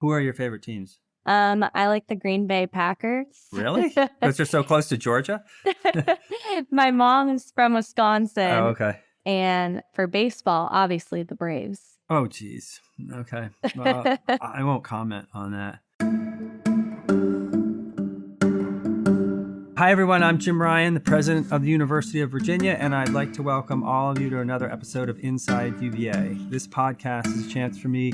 Who are your favorite teams? I like the Green Bay Packers. Really? Because they're so close to Georgia? My mom is from Oh, Wisconsin, okay. and for baseball, obviously the Braves. Oh, geez. Okay. Well, I won't comment on that. Hi, everyone. I'm Jim Ryan, the president of the University of Virginia, and I'd like to welcome all of you to another episode of Inside UVA. This podcast is a chance for me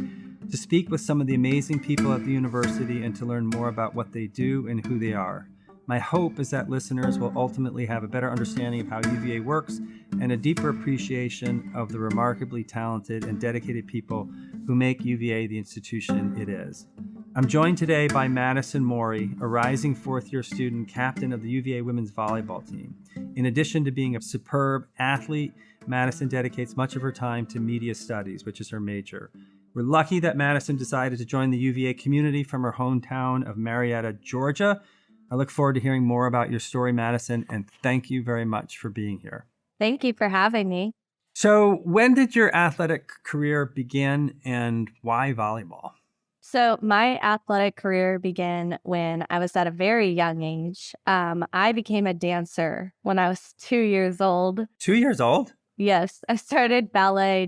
to speak with some of the amazing people at the university and to learn more about what they do and who they are. My hope is that listeners will ultimately have a better understanding of how UVA works and a deeper appreciation of the remarkably talented and dedicated people who make UVA the institution it is. I'm joined today by Madison Morey, a rising fourth-year student captain of the UVA women's volleyball team. In addition to being a superb athlete, Madison dedicates much of her time to media studies, which is her major. We're lucky that Madison decided to join the UVA community from her hometown of Marietta, Georgia. I look forward to hearing more about your story, Madison, and thank you very much for being here. Thank you for having me. So, when did your athletic career begin and why volleyball? So my athletic career began when I was at a very young age. I became a dancer when I was 2 years old. 2 years old? Yes, I started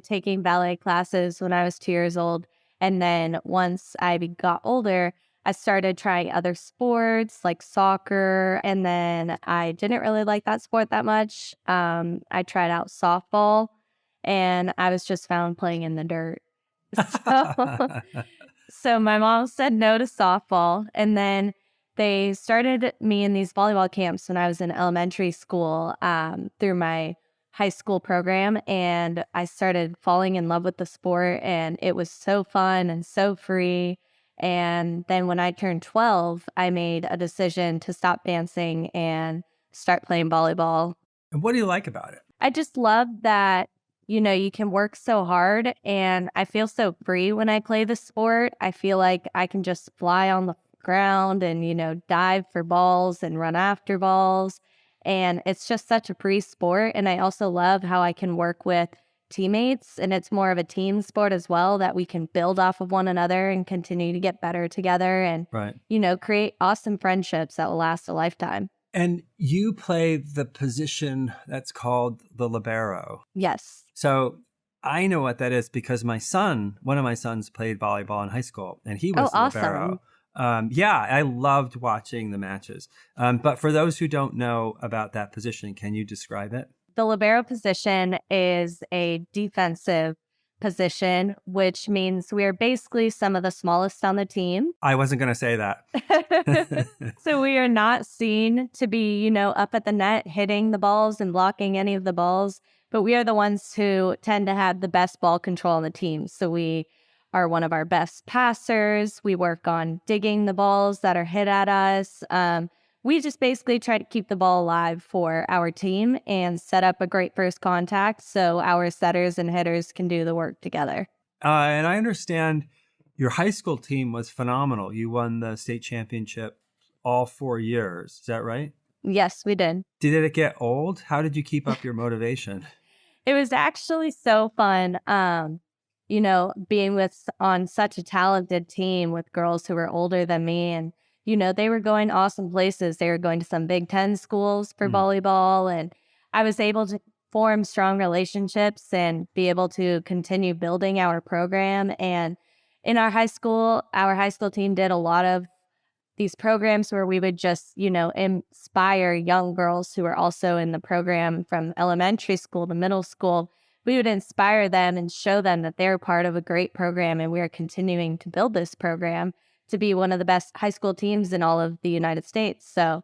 taking ballet classes when I was 2 years old. And then once I got older, I started trying other sports like soccer. And then I didn't really like that sport that much. I tried out softball and I was just found playing in the dirt. So my mom said no to softball, and then they started me in these volleyball camps when I was in elementary school through my high school program, and I started falling in love with the sport, and it was so fun and so free. And then when I turned 12, I made a decision to stop dancing and start playing volleyball. And what do you like about it? I just love that you can work so hard, and I feel so free when I play the sport. I feel like I can just fly on the ground and, dive for balls and run after balls. And it's just such a free sport. And I also love how I can work with teammates, and it's more of a team sport as well, that we can build off of one another and continue to get better together and, Right. Create awesome friendships that will last a lifetime. And you play the position that's called the libero. Yes. So I know what that is because one of my sons played volleyball in high school, and he was the libero. Yeah, I loved watching the matches. But for those who don't know about that position, can you describe it? The libero position is a defensive position, which means we are basically some of the smallest on the team. I wasn't going to say that. So we are not seen to be, up at the net hitting the balls and blocking any of the balls, but we are the ones who tend to have the best ball control on the team. So we are one of our best passers. We work on digging the balls that are hit at us. We just basically try to keep the ball alive for our team and set up a great first contact so our setters and hitters can do the work together. And I understand your high school team was phenomenal. You won the state championship all 4 years. Is that right? Yes, we did. Did it get old? How did you keep up your motivation? It was actually so fun, being on such a talented team with girls who were older than me, and they were going awesome places. They were going to some Big Ten schools for volleyball, and I was able to form strong relationships and be able to continue building our program. And in our high school team did a lot of these programs where we would just, inspire young girls who were also in the program from elementary school to middle school. We would inspire them and show them that they're part of a great program, and we are continuing to build this program to be one of the best high school teams in all of the United States. So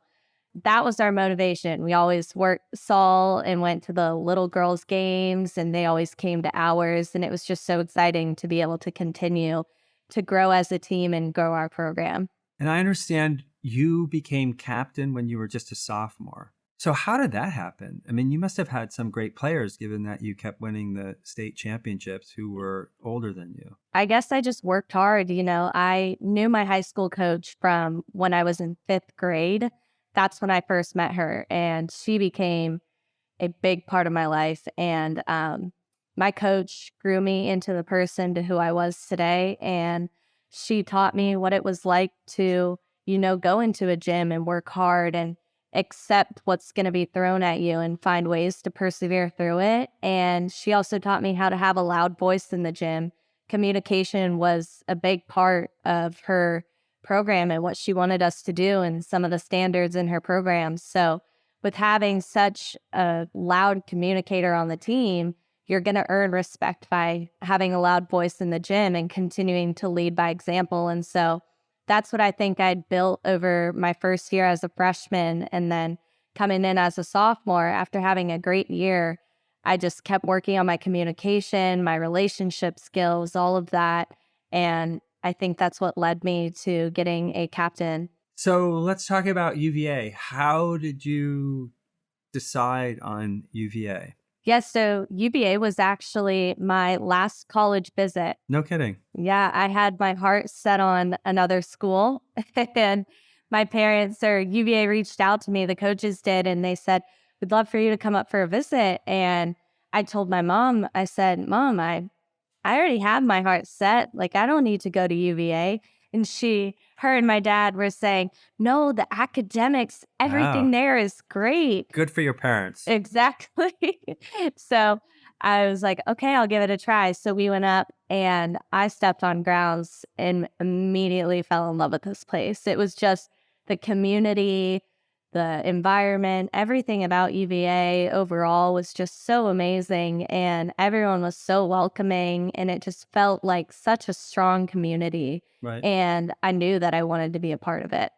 that was our motivation. We always saw and went to the little girls' games, and they always came to ours. And it was just so exciting to be able to continue to grow as a team and grow our program. And I understand you became captain when you were just a sophomore. So how did that happen? I mean, you must have had some great players given that you kept winning the state championships who were older than you. I guess I just worked hard. I knew my high school coach from when I was in 5th grade. That's when I first met her, and she became a big part of my life. And my coach grew me into the person to who I was today. And She taught me what it was like to, go into a gym and work hard and accept what's going to be thrown at you and find ways to persevere through it. And she also taught me how to have a loud voice in the gym. Communication was a big part of her program and what she wanted us to do and some of the standards in her programs. So with having such a loud communicator on the team, you're going to earn respect by having a loud voice in the gym and continuing to lead by example. And so that's what I think I'd built over my first year as a freshman. And then coming in as a sophomore after having a great year, I just kept working on my communication, my relationship skills, all of that. And I think that's what led me to getting a captain. So let's talk about UVA. How did you decide on UVA? Yes, so UVA was actually my last college visit. No kidding. Yeah, I had my heart set on another school and my parents or UVA reached out to me, the coaches did, and they said, we'd love for you to come up for a visit. And I told my mom, I said, Mom, I already have my heart set. Like, I don't need to go to UVA. And her and my dad were saying, no, the academics, everything there is great. Good for your parents. Exactly. So I was like, okay, I'll give it a try. So we went up and I stepped on grounds and immediately fell in love with this place. It was just the community, the environment, everything about UVA overall was just so amazing. And everyone was so welcoming. And it just felt like such a strong community. Right. And I knew that I wanted to be a part of it.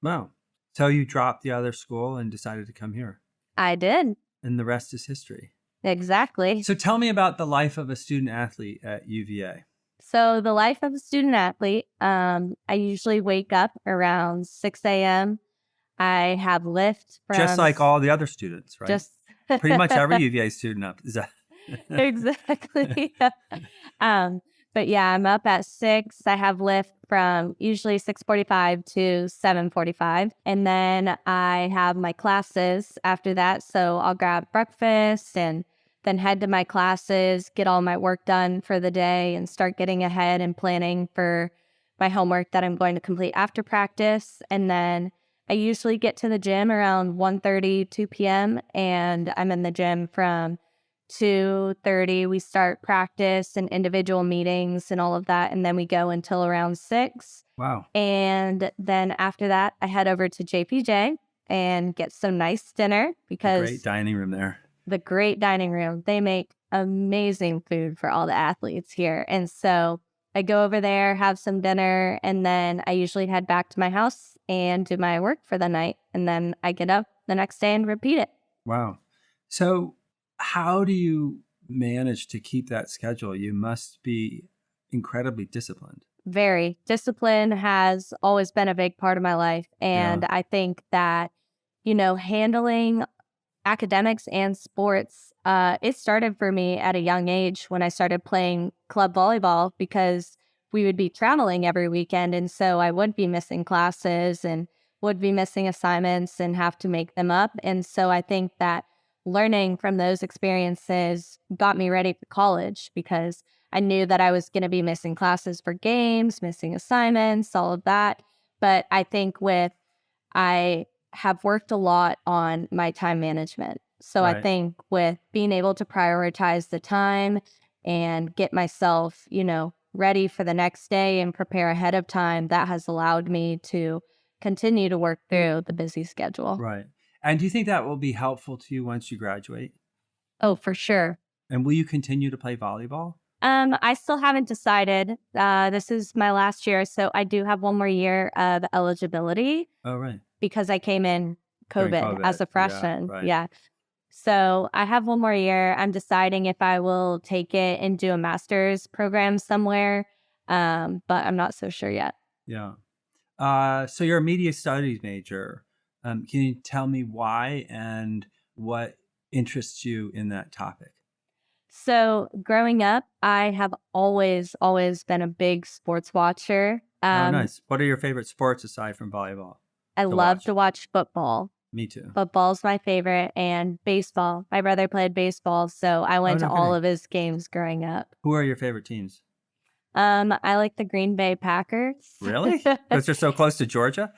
Wow. So you dropped the other school and decided to come here. I did. And the rest is history. Exactly. So tell me about the life of a student athlete at UVA. So the life of a student athlete, I usually wake up around 6 a.m. I have Lyft from... Just like all the other students, right? Just pretty much every UVA student up. Is that... Exactly. But yeah, I'm up at 6. I have Lyft from usually 6:45 to 7:45. And then I have my classes after that. So I'll grab breakfast and then head to my classes, get all my work done for the day and start getting ahead and planning for my homework that I'm going to complete after practice. And then I usually get to the gym around 1:30, 2 p.m. and I'm in the gym from 2:30. We start practice and individual meetings and all of that. And then we go until around 6. Wow. And then after that, I head over to JPJ and get some nice dinner because... Great dining room there. The great dining room. They make amazing food for all the athletes here. And so I go over there, have some dinner, and then I usually head back to my house and do my work for the night. And then I get up the next day and repeat it. Wow. So how do you manage to keep that schedule? You must be incredibly disciplined. Very. Discipline has always been a big part of my life. And I think that, handling academics and sports, it started for me at a young age when I started playing club volleyball because we would be traveling every weekend. And so I would be missing classes and would be missing assignments and have to make them up. And so I think that learning from those experiences got me ready for college because I knew that I was going to be missing classes for games, missing assignments, all of that. But I think I have worked a lot on my time management. So I think with being able to prioritize the time and get myself, ready for the next day and prepare ahead of time, that has allowed me to continue to work through the busy schedule. Right. And do you think that will be helpful to you once you graduate? Oh, for sure. And will you continue to play volleyball? I still haven't decided. This is my last year, so I do have one more year of eligibility. Oh, right. Because I came in COVID as a freshman. Yeah. So I have one more year. I'm deciding if I will take it and do a master's program somewhere, but I'm not so sure yet. Yeah. So you're a media studies major. Can you tell me why and what interests you in that topic? So growing up, I have always been a big sports watcher. Oh, nice. What are your favorite sports aside from volleyball? I love to watch football. Me too. Football's my favorite, and baseball. My brother played baseball, so I went to all of his games growing up. Who are your favorite teams? I like the Green Bay Packers. Really? Because they're so close to Georgia?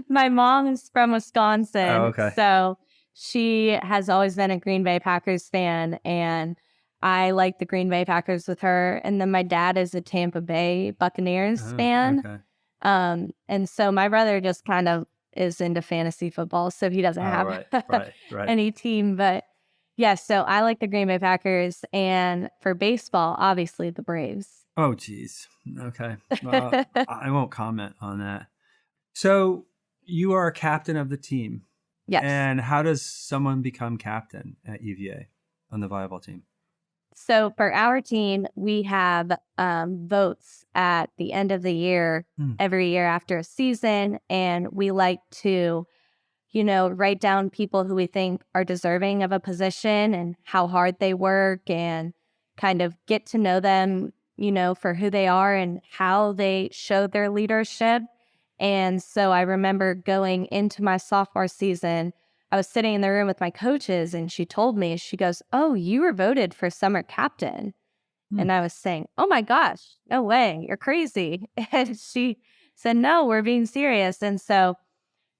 My mom is from Oh, Wisconsin, okay. so she has always been a Green Bay Packers fan, and I like the Green Bay Packers with her. And then my dad is a Tampa Bay Buccaneers Oh, fan. okay. And so my brother just kind of is into fantasy football, so he doesn't Oh, have right. any team. But yes, so I like the Green Bay Packers, and for baseball, obviously the Braves. Oh, geez. Okay. Well, I won't comment on that. So you are a captain of the team. Yes. And how does someone become captain at UVA on the volleyball team? So for our team, we have votes at the end of the year, every year after a season. And we like to, write down people who we think are deserving of a position and how hard they work, and kind of get to know them, for who they are and how they show their leadership. And so I remember going into my sophomore season, I was sitting in the room with my coaches, and she told me, she goes, "Oh, you were voted for summer captain." And I was saying, "Oh my gosh, no way, you're crazy." And she said, "No, we're being serious." And so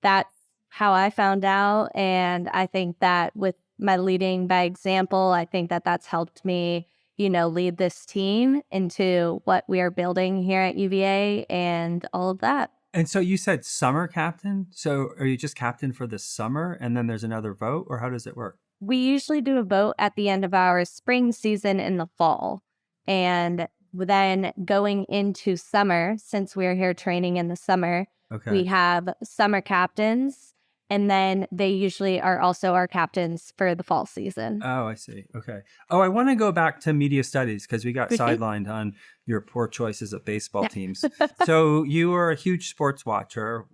that's how I found out. And I think that with my leading by example, I think that that's helped me, lead this team into what we are building here at UVA and all of that. And so you said summer captain. So are you just captain for the summer and then there's another vote, or how does it work? We usually do a vote at the end of our spring season in the fall. And then going into summer, since we're here training in the summer, we Okay. have summer captains. And then they usually are also our captains for the fall season. Oh, I see. Okay. Oh, I want to go back to media studies because we got Okay. sidelined on your poor choices of baseball teams. So you are a huge sports watcher.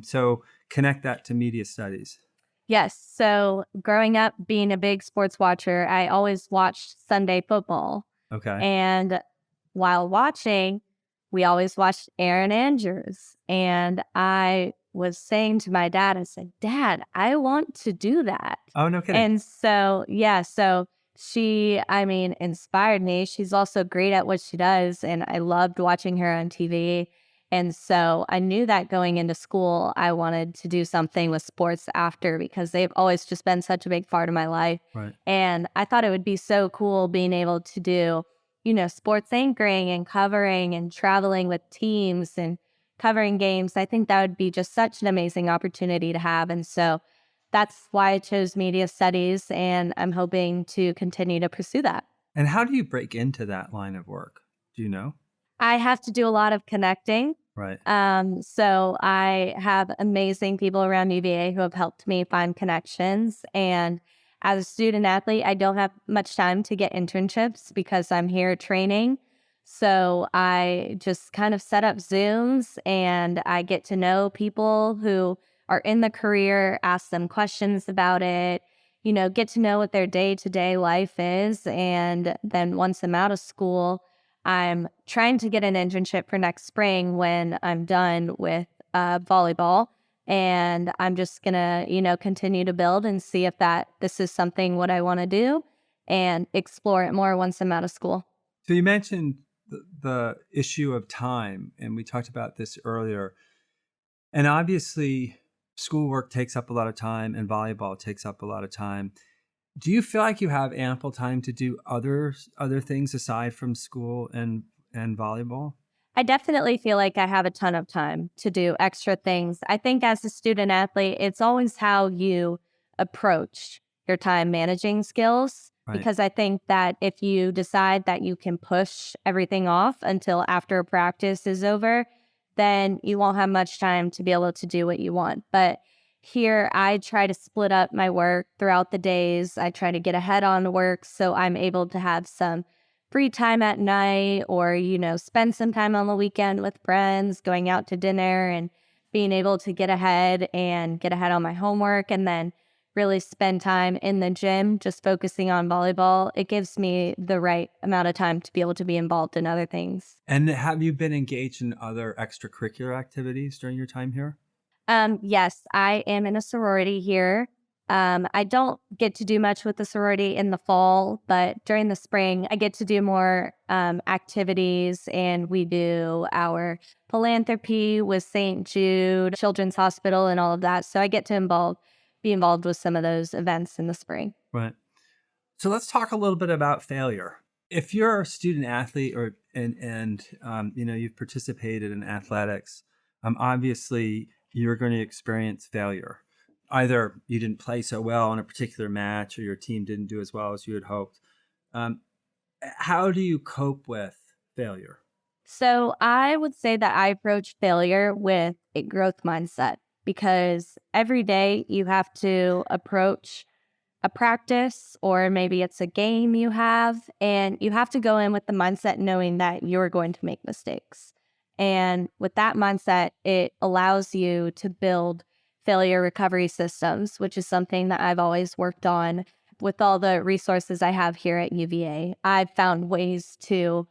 So connect that to media studies. Yes. So growing up, being a big sports watcher, I always watched Sunday football. Okay. And while watching, we always watched Aaron Andrews. And I was saying to my dad, I said, "Dad, I want to do that." Oh, no kidding. And so, so she, inspired me. She's also great at what she does. And I loved watching her on TV. And so I knew that going into school, I wanted to do something with sports after, because they've always just been such a big part of my life. Right. And I thought it would be so cool being able to do, sports anchoring and covering and traveling with teams and covering games. I think that would be just such an amazing opportunity to have. And so that's why I chose media studies, and I'm hoping to continue to pursue that. And how do you break into that line of work? Do you know? I have to do a lot of connecting. Right. So I have amazing people around UVA who have helped me find connections. And as a student athlete, I don't have much time to get internships because I'm here training. So I just kind of set up Zooms, and I get to know people who are in the career, ask them questions about it, get to know what their day-to-day life is. And then once I'm out of school, I'm trying to get an internship for next spring when I'm done with volleyball. And I'm just going to, continue to build and see if this is something what I want to do, and explore it more once I'm out of school. So you mentioned the issue of time, and we talked about this earlier. And obviously, schoolwork takes up a lot of time and volleyball takes up a lot of time. Do you feel like you have ample time to do other things aside from school and volleyball? I definitely feel like I have a ton of time to do extra things. I think as a student athlete, it's always how you approach your time managing skills. Right. Because I think that if you decide that you can push everything off until after practice is over, then you won't have much time to be able to do what you want. But here, I try to split up my work throughout the days. I try to get ahead on work so I'm able to have some free time at night, or, spend some time on the weekend with friends, going out to dinner, and being able to get ahead on my homework, and then really spend time in the gym just focusing on volleyball. It gives me the right amount of time to be able to be involved in other things. And have you been engaged in other extracurricular activities during your time here? Yes, I am in a sorority here. I don't get to do much with the sorority in the fall, but during the spring, I get to do more activities, and we do our philanthropy with St. Jude Children's Hospital and all of that. So I get to be involved with some of those events in the spring. Right. So let's talk a little bit about failure. If you're a student athlete and you've participated in athletics, obviously you're going to experience failure. Either you didn't play so well in a particular match, or your team didn't do as well as you had hoped. How do you cope with failure? So I would say that I approach failure with a growth mindset, because every day you have to approach a practice, or maybe it's a game you have, and you have to go in with the mindset knowing that you're going to make mistakes. And with that mindset, it allows you to build failure recovery systems, which is something that I've always worked on with all the resources I have here at UVA. I've found ways to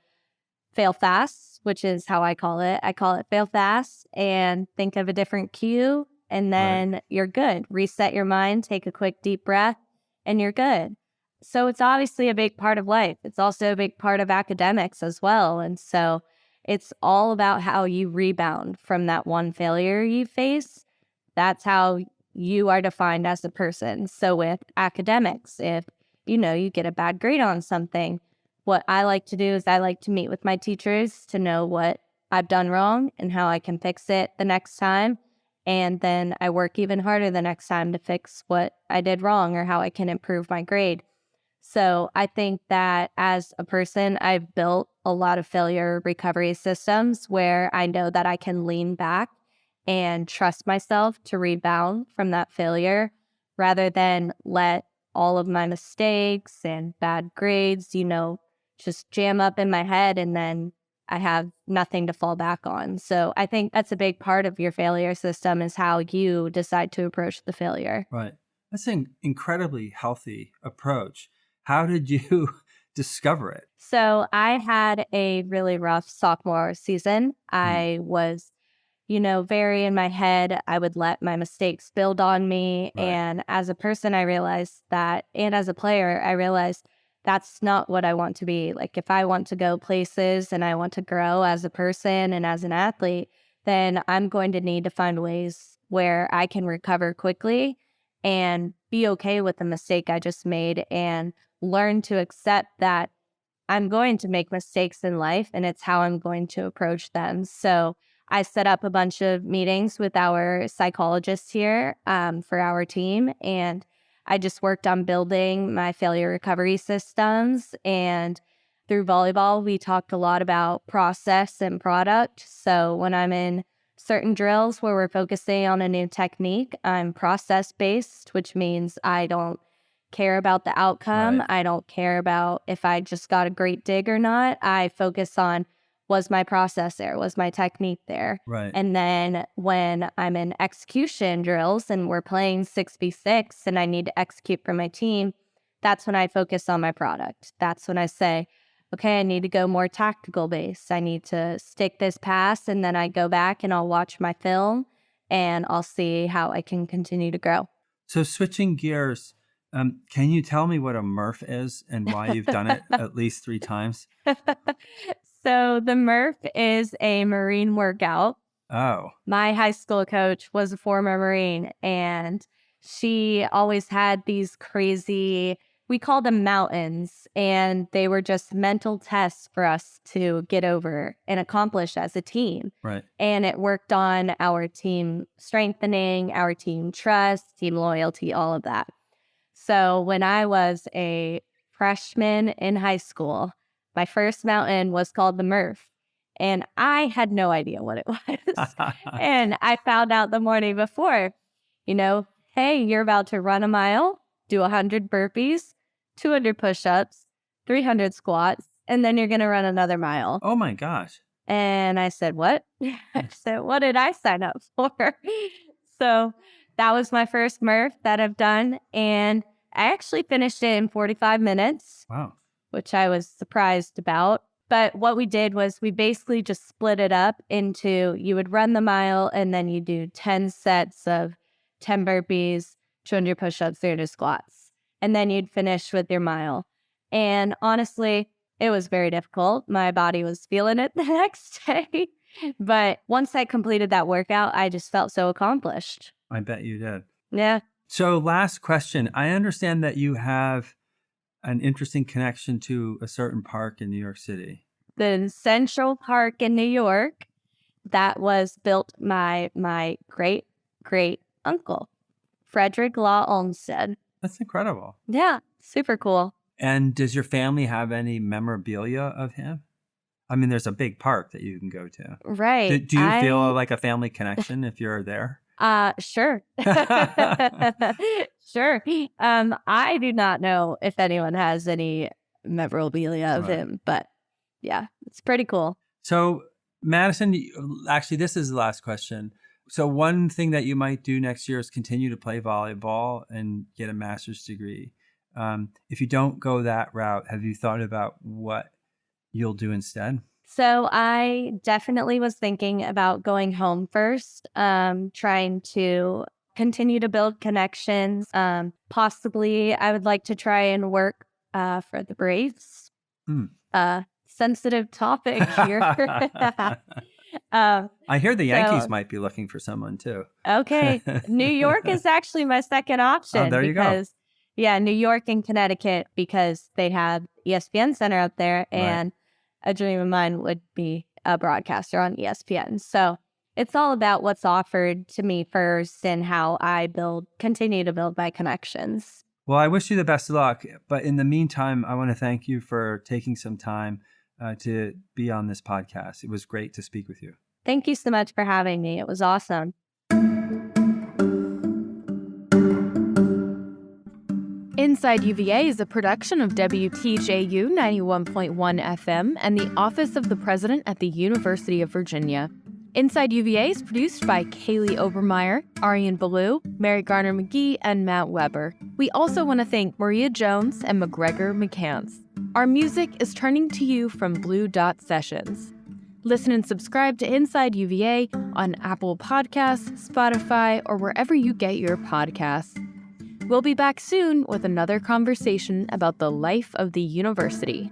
fail fast, which is how I call it. I call it fail fast and think of a different cue, and then you're good. Reset your mind, take a quick deep breath, and you're good. So it's obviously a big part of life. It's also a big part of academics as well. And so it's all about how you rebound from that one failure you face. That's how you are defined as a person. So with academics, if you get a bad grade on something, what I like to do is I like to meet with my teachers to know what I've done wrong and how I can fix it the next time. And then I work even harder the next time to fix what I did wrong or how I can improve my grade. So I think that as a person, I've built a lot of failure recovery systems where I know that I can lean back and trust myself to rebound from that failure, rather than let all of my mistakes and bad grades, just jam up in my head, and then I have nothing to fall back on. So I think that's a big part of your failure system, is how you decide to approach the failure. Right. That's an incredibly healthy approach. How did you discover it? So I had a really rough sophomore season. I was, very in my head. I would let my mistakes build on me. Right. And as a person, I realized that, and as a player, I realized that's not what I want to be. Like, if I want to go places and I want to grow as a person and as an athlete, then I'm going to need to find ways where I can recover quickly and be okay with the mistake I just made, and learn to accept that I'm going to make mistakes in life, and it's how I'm going to approach them. So I set up a bunch of meetings with our psychologists here for our team, and I just worked on building my failure recovery systems. And through volleyball, we talked a lot about process and product. So when I'm in certain drills where we're focusing on a new technique, I'm process-based, which means I don't care about the outcome. Right. I don't care about if I just got a great dig or not. I focus on, was my process there? Was my technique there? Right. And then when I'm in execution drills and we're playing 6v6 and I need to execute for my team, that's when I focus on my product. That's when I say, okay, I need to go more tactical based. I need to stick this pass, and then I go back and I'll watch my film and I'll see how I can continue to grow. So switching gears, can you tell me what a Murph is and why you've done it at least 3 times? So the Murph is a Marine workout. Oh. My high school coach was a former Marine, and she always had these crazy, we called them mountains, and they were just mental tests for us to get over and accomplish as a team. Right. And it worked on our team strengthening, our team trust, team loyalty, all of that. So when I was a freshman in high school, my first mountain was called the Murph, and I had no idea what it was. And I found out the morning before, hey, you're about to run a mile, do 100 burpees, 200 push-ups, 300 squats, and then you're going to run another mile. Oh my gosh. And I said, what? I said, what did I sign up for? So that was my first Murph that I've done. And I actually finished it in 45 minutes. Wow. Which I was surprised about. But what we did was we basically just split it up into, you would run the mile and then you do 10 sets of 10 burpees, 200 push-ups, 300 squats. And then you'd finish with your mile. And honestly, it was very difficult. My body was feeling it the next day. But once I completed that workout, I just felt so accomplished. I bet you did. Yeah. So last question. I understand that you have an interesting connection to a certain park in New York City. The Central Park in New York, that was built by my great uncle, Frederick Law Olmsted. That's incredible. Yeah, super cool. And does your family have any memorabilia of him? I mean, there's a big park that you can go to. Right. Do you feel like a family connection if you're there? Sure. Sure. I do not know if anyone has any memorabilia of him, but yeah, it's pretty cool. So, Madison, actually, this is the last question. So one thing that you might do next year is continue to play volleyball and get a master's degree. If you don't go that route, have you thought about what you'll do instead? So I definitely was thinking about going home first, trying to continue to build connections. Possibly I would like to try and work for the Braves. Sensitive topic here. I hear the Yankees might be looking for someone too. Okay. New York is actually my second option. Oh, there you go. Yeah, New York and Connecticut, because they have ESPN Center up there, and a dream of mine would be a broadcaster on ESPN. So it's all about what's offered to me first and how I continue to build my connections. Well, I wish you the best of luck. But in the meantime, I want to thank you for taking some time to be on this podcast. It was great to speak with you. Thank you so much for having me. It was awesome. Inside UVA is a production of WTJU 91.1 FM and the Office of the President at the University of Virginia. Inside UVA is produced by Kaylee Obermeyer, Ariane Ballou, Mary Garner McGee, and Matt Weber. We also want to thank Maria Jones and McGregor McCants. Our music is Turning to You from Blue Dot Sessions. Listen and subscribe to Inside UVA on Apple Podcasts, Spotify, or wherever you get your podcasts. We'll be back soon with another conversation about the life of the university.